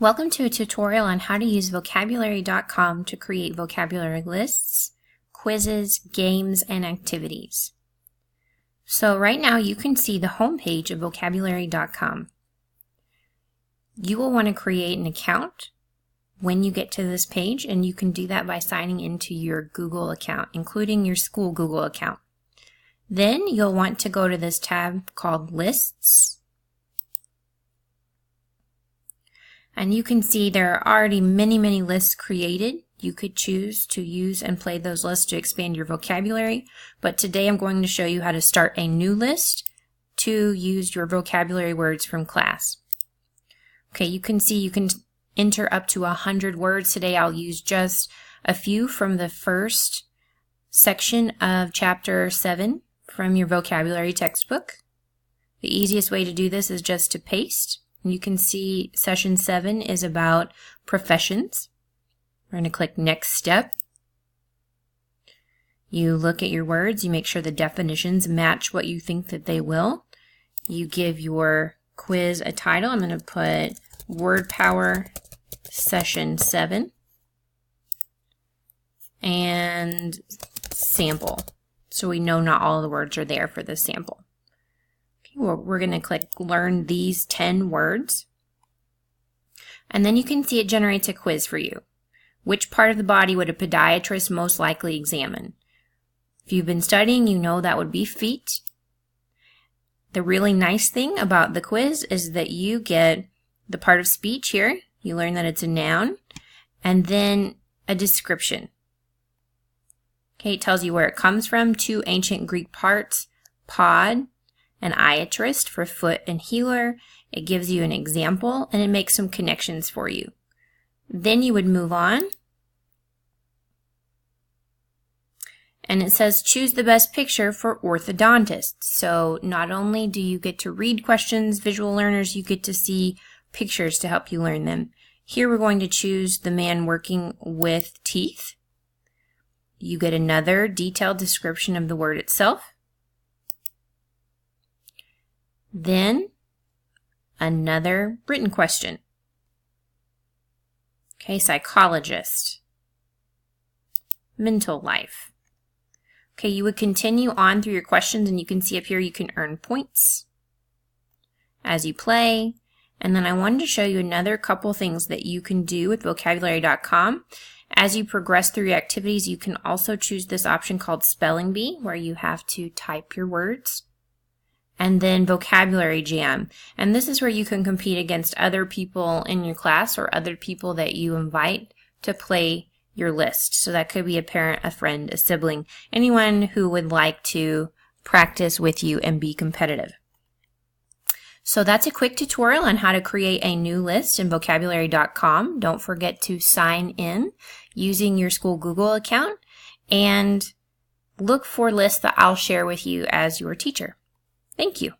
Welcome to a tutorial on how to use Vocabulary.com to create vocabulary lists, quizzes, games, and activities. So right now you can see the home page of Vocabulary.com. You will want to create an account when you get to this page, and you can do that by signing into your Google account, including your school Google account. Then you'll want to go to this tab called Lists. And you can see there are already many lists created. You could choose to use and play those lists to expand your vocabulary. But today I'm going to show you how to start a new list to use your vocabulary words from class. Okay, you can see you can enter up to 100 words. Today I'll use just a few from the first section of Chapter 7 from your vocabulary textbook. The easiest way to do this is just to paste. You can see session 7 is about professions. We're going to click Next Step. You look at your words, you make sure the definitions match what you think that they will. You give your quiz a title. I'm going to put Word Power Session 7 and Sample, so we know not all the words are there for the sample. We're going to click Learn these 10 words. And then you can see it generates a quiz for you. Which part of the body would a podiatrist most likely examine? If you've been studying, you know that would be feet. The really nice thing about the quiz is that you get the part of speech here. You learn that it's a noun. And then a description. Okay, it tells you where it comes from. 2 ancient Greek parts, pod, an iatrist for foot and healer. It gives you an example and it makes some connections for you. Then you would move on. And it says choose the best picture for orthodontists. So not only do you get to read questions, visual learners, you get to see pictures to help you learn them. Here we're going to choose the man working with teeth. You get another detailed description of the word itself. Then another written question. Okay, psychologist. Mental life. Okay, you would continue on through your questions, and you can see up here you can earn points as you play. And then I wanted to show you another couple things that you can do with Vocabulary.com. As you progress through your activities, you can also choose this option called Spelling Bee, where you have to type your words. And then Vocabulary Jam. And this is where you can compete against other people in your class or other people that you invite to play your list. So that could be a parent, a friend, a sibling, anyone who would like to practice with you and be competitive. So that's a quick tutorial on how to create a new list in Vocabulary.com. Don't forget to sign in using your school Google account and look for lists that I'll share with you as your teacher. Thank you.